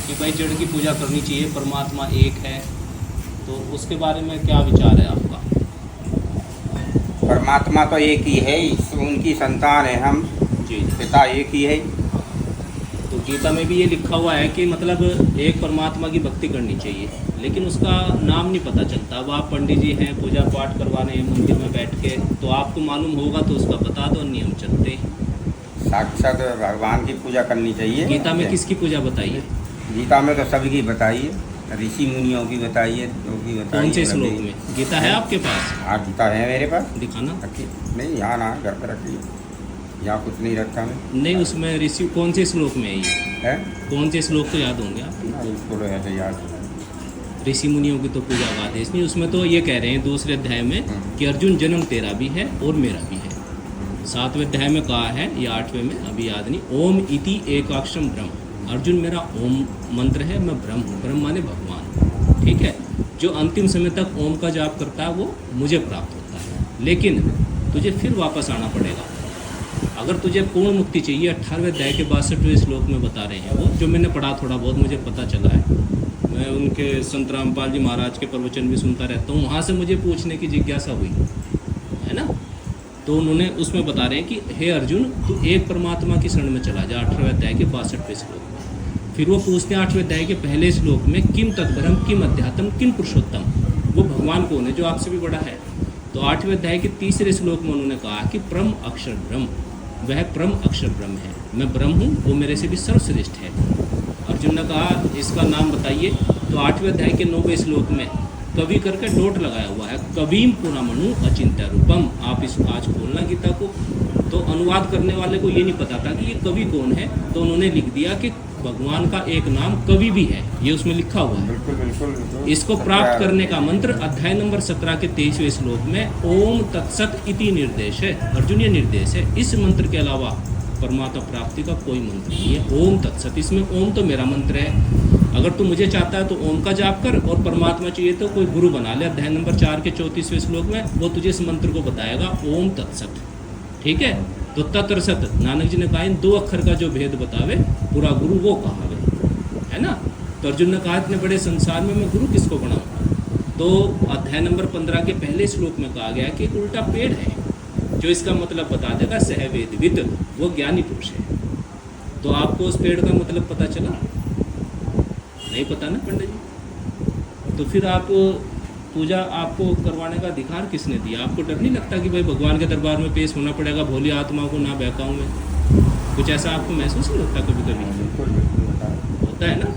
कि भाई जड़ की पूजा करनी चाहिए, परमात्मा एक है, तो उसके बारे में क्या विचार है आपका? परमात्मा तो एक ही है, उनकी संतान है हम, जी। पिता एक ही है। तो गीता में भी ये लिखा हुआ है कि मतलब एक परमात्मा की भक्ति करनी चाहिए, लेकिन उसका नाम नहीं पता चलता। अब आप पंडित जी हैं, पूजा पाठ करवाने हैं मंदिर में बैठ के, तो आपको मालूम होगा तो उसका बता दो, नियम चलते। साक्षात भगवान की पूजा करनी चाहिए। गीता में किसकी पूजा बताई है? गीता में तो सबकी बताइए, ऋषि मुनियों की बताइए, जो की बताइए। कौन से श्लोक में गीता है आपके पास? हाँ, गीता है मेरे पास। दिखाना। नहीं, यहाँ ना, घर पर रखिए, यहाँ कुछ नहीं रखा मैं। नहीं, उसमें ऋषि कौन से श्लोक में है ये? है कौन से श्लोक तो याद होंगे आप? इसको तो ऐसे याद। ऋषि मुनियों की तो पूजा का आदेश नहीं, उसमें तो ये कह रहे हैं दूसरे अध्याय में कि अर्जुन जन्म तेरा भी है और मेरा भी है। 7वें अध्याय में कहा है या 8वें में, अभी याद नहीं, ओम इति एकाक्षम ब्रह्म। अर्जुन मेरा ओम मंत्र है, मैं ब्रह्म हूँ। ब्रह्म माने भगवान, ठीक है। जो अंतिम समय तक ओम का जाप करता है वो मुझे प्राप्त होता है, लेकिन तुझे फिर वापस आना पड़ेगा। अगर तुझे पूर्ण मुक्ति चाहिए, 18वें अध्याय के 62वें श्लोक में बता रहे हैं वो, जो मैंने पढ़ा, थोड़ा बहुत मुझे पता चला है, मैं उनके संत रामपाल जी महाराज के प्रवचन भी सुनता रहता हूँ, वहाँ से मुझे पूछने की जिज्ञासा हुई, है ना। तो उन्होंने उसमें बता रहे हैं कि हे अर्जुन, तू एक परमात्मा की शरण में चला जा, 18वें अध्याय के 62वें श्लोक में। फिर वो पूछते हैं 8वें अध्याय के पहले श्लोक में, किम तद्भरम किम अध्यात्म किम पुरुषोत्तम, वो भगवान कौन है जो आपसे भी बड़ा है। तो 8वें अध्याय के 3रे श्लोक में उन्होंने कहा कि परम अक्षर ब्रह्म, वह परम अक्षर ब्रह्म है, मैं ब्रह्म हूँ, वो मेरे से भी सर्वश्रेष्ठ है। अर्जुन ने कहा इसका नाम बताइए, तो 8वें अध्याय के 9वें श्लोक में कवि करके डोट लगाया हुआ है, कवीम पुनमनु अचिंत्य रूपम। आप इस आज खोलना गीता को, तो अनुवाद करने वाले को ये नहीं पता था कि ये कवि कौन है, तो उन्होंने लिख दिया कि भगवान का एक नाम कवि भी है, ये उसमें लिखा हुआ है। बिल्कुल बिल्कुल। इसको प्राप्त करने का मंत्र अध्याय नंबर 17 के 23वें श्लोक में ओम तत्सत इति निर्देश है। अर्जुन, ये निर्देश है, इस मंत्र के अलावा परमात्मा प्राप्ति का कोई मंत्र नहीं है। ओम तत्सत, इसमें ओम तो मेरा मंत्र है। अगर तू मुझे चाहता है तो ओम का जाप कर, और परमात्मा चाहिए तो कोई गुरु बना ले। अध्याय नंबर 4 के 34वें श्लोक में वो तुझे इस मंत्र को बताएगा, ओम तत्सत, ठीक है। तो तत्सत, नानक जी ने कहा इन 2 अक्षर का जो भेद बतावे पूरा गुरु वो कहावे, है ना। तो अर्जुन ने कहा इतने बड़े संसार में मैं गुरु किसको बनाऊँ। तो अध्याय नंबर 15 के पहले श्लोक में कहा गया कि एक उल्टा पेड़ है जो इसका मतलब बता देगा, सह वेदविद, वो ज्ञानी पुरुष है। तो आपको उस पेड़ का मतलब पता चला? नहीं पता ना पंडित जी। तो फिर आप पूजा आपको करवाने का अधिकार किसने दिया? आपको डर नहीं लगता कि भाई भगवान के दरबार में पेश होना पड़ेगा, भोली आत्मा को ना बहकाऊं मैं? कुछ ऐसा आपको महसूस नहीं होता कभी कभी? होता है ना,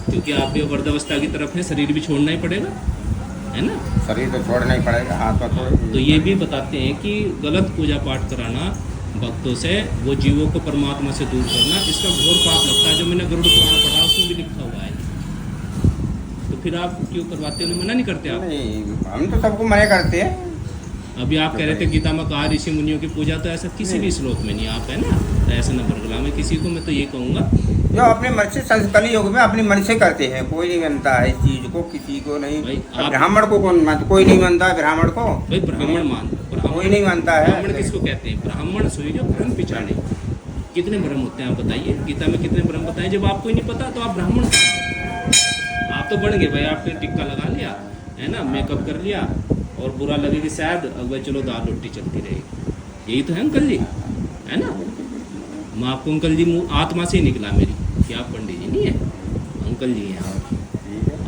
क्योंकि आप भी वृद्धावस्था की तरफ है, शरीर भी छोड़ना ही पड़ेगा, है ना। शरीर तो छोड़ना ही पड़ेगा, आत्मा तो ये भी बताते हैं कि गलत पूजा पाठ कराना भक्तों से, वो जीवों को परमात्मा से दूर करना, इसका घोर पाप लगता है। जो मैंने गरुड़ पुराण पढ़ा उसमें भी लिखा हुआ है। तो फिर आप क्यों करवाते हो? मना नहीं करते आप? नहीं, हम तो सबको मना करते हैं। अभी आप कह रहे थे गीता में कहा ऋषि मुनियों की पूजा, तो ऐसा किसी भी श्लोक में नहीं, आप है ना, तो ऐसा न बरगला में किसी को मैं तो ये कहूँगा जो अपने मन से संस्कारी योग में अपनी मन से करते हैं, कोई नहीं मानता है इस चीज को, किसी को नहीं। ब्राह्मण को कौन मानता? कोई नहीं मानता है ब्राह्मण को। भाई ब्राह्मण मान, कोई नहीं मानता है। ब्राह्मण किसको कहते हैं? ब्राह्मण सोई जो ब्रह्म पिछाड़े। कितने ब्रह्म होते हैं आप बताइए, गीता में कितने ब्रह्म बताए? जब आपको ही नहीं पता तो आप ब्राह्मण, आप तो बन गए भाई, आपने टिक्का लगा लिया, है ना, मेकअप कर लिया, और बुरा लगे कि शायद अब चलो दाल रोटी चलती रहेगी। यही तो है अंकल जी, है ना। मैं आपको अंकल जी आत्मा से ही निकला मेरी, कि आप पंडित जी नहीं है, अंकल जी हैं।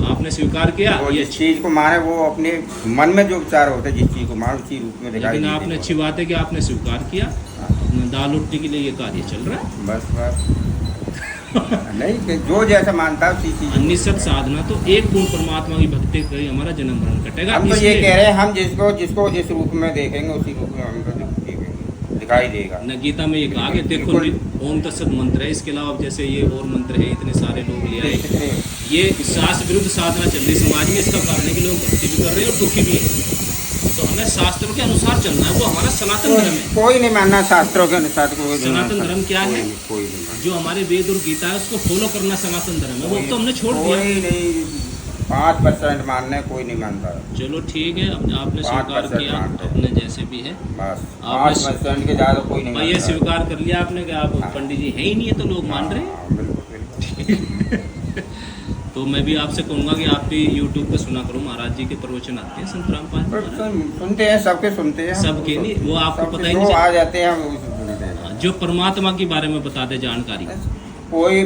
आपने स्वीकार किया, ये चीज को माने, वो अपने मन में जो विचार होते हैं, जिस चीज को माने उसी रूप में दिखाई। लेकिन आपने, अच्छी बात है कि आपने स्वीकार किया, अपना दाल रोटी के लिए ये कार्य चल रहा है। बस नहीं, जो जैसा मानता है उसी चीज। निश्चित साधना तो एक पूर्ण परमात्मा की भक्ति करी, हमारा जन्म मरण कटेगा। हम तो ये कह रहे हैं, हम जिसको जिस रूप में देखेंगे उसी रूप में हमको दिखाई देगा। न गीता में ये कहा कि देखो ओम तत्सत मंत्र है, इसके अलावा जैसे ये और मंत्र है, इतने सारे लोग ले आए। ये शास्त्र विरुद्ध साधना चल रही समाज में, इसका कारण है कि लोग भक्ति भी कर रहे हैं और दुखी भी है। तो हमें शास्त्रों के अनुसार चलना है, वो हमारा सनातन धर्म है। कोई नहीं मानना शास्त्रों के अनुसार। सनातन धर्म क्या है? कोई नहीं, जो हमारे वेद और गीता है उसको फॉलो करना सनातन धर्म है, वो तो हमने छोड़ दिया। कोई नहीं, 5% मानना है, कोई नहीं मानता। चलो ठीक है, आपने स्वीकार किया अपने जैसे भी है, बस 5% के ज़्यादा कोई नहीं। ये स्वीकार कर लिया आपने कि आप पंडित जी है ही नहीं है, तो लोग मान रहे हैं। बिल्कुल। तो मैं भी आपसे कहूंगा कि आप भी यूट्यूब पे सुना करो, महाराज जी के प्रवचन आते हैं संत रामपाल महाराज। सुनते हैं, सबके सुनते हैं, सबके नहीं, वो आपको सबके पता ही जो नहीं आ जाते हैं हम उसे सुनते हैं। जो परमात्मा के बारे में बताते जानकारी। कोई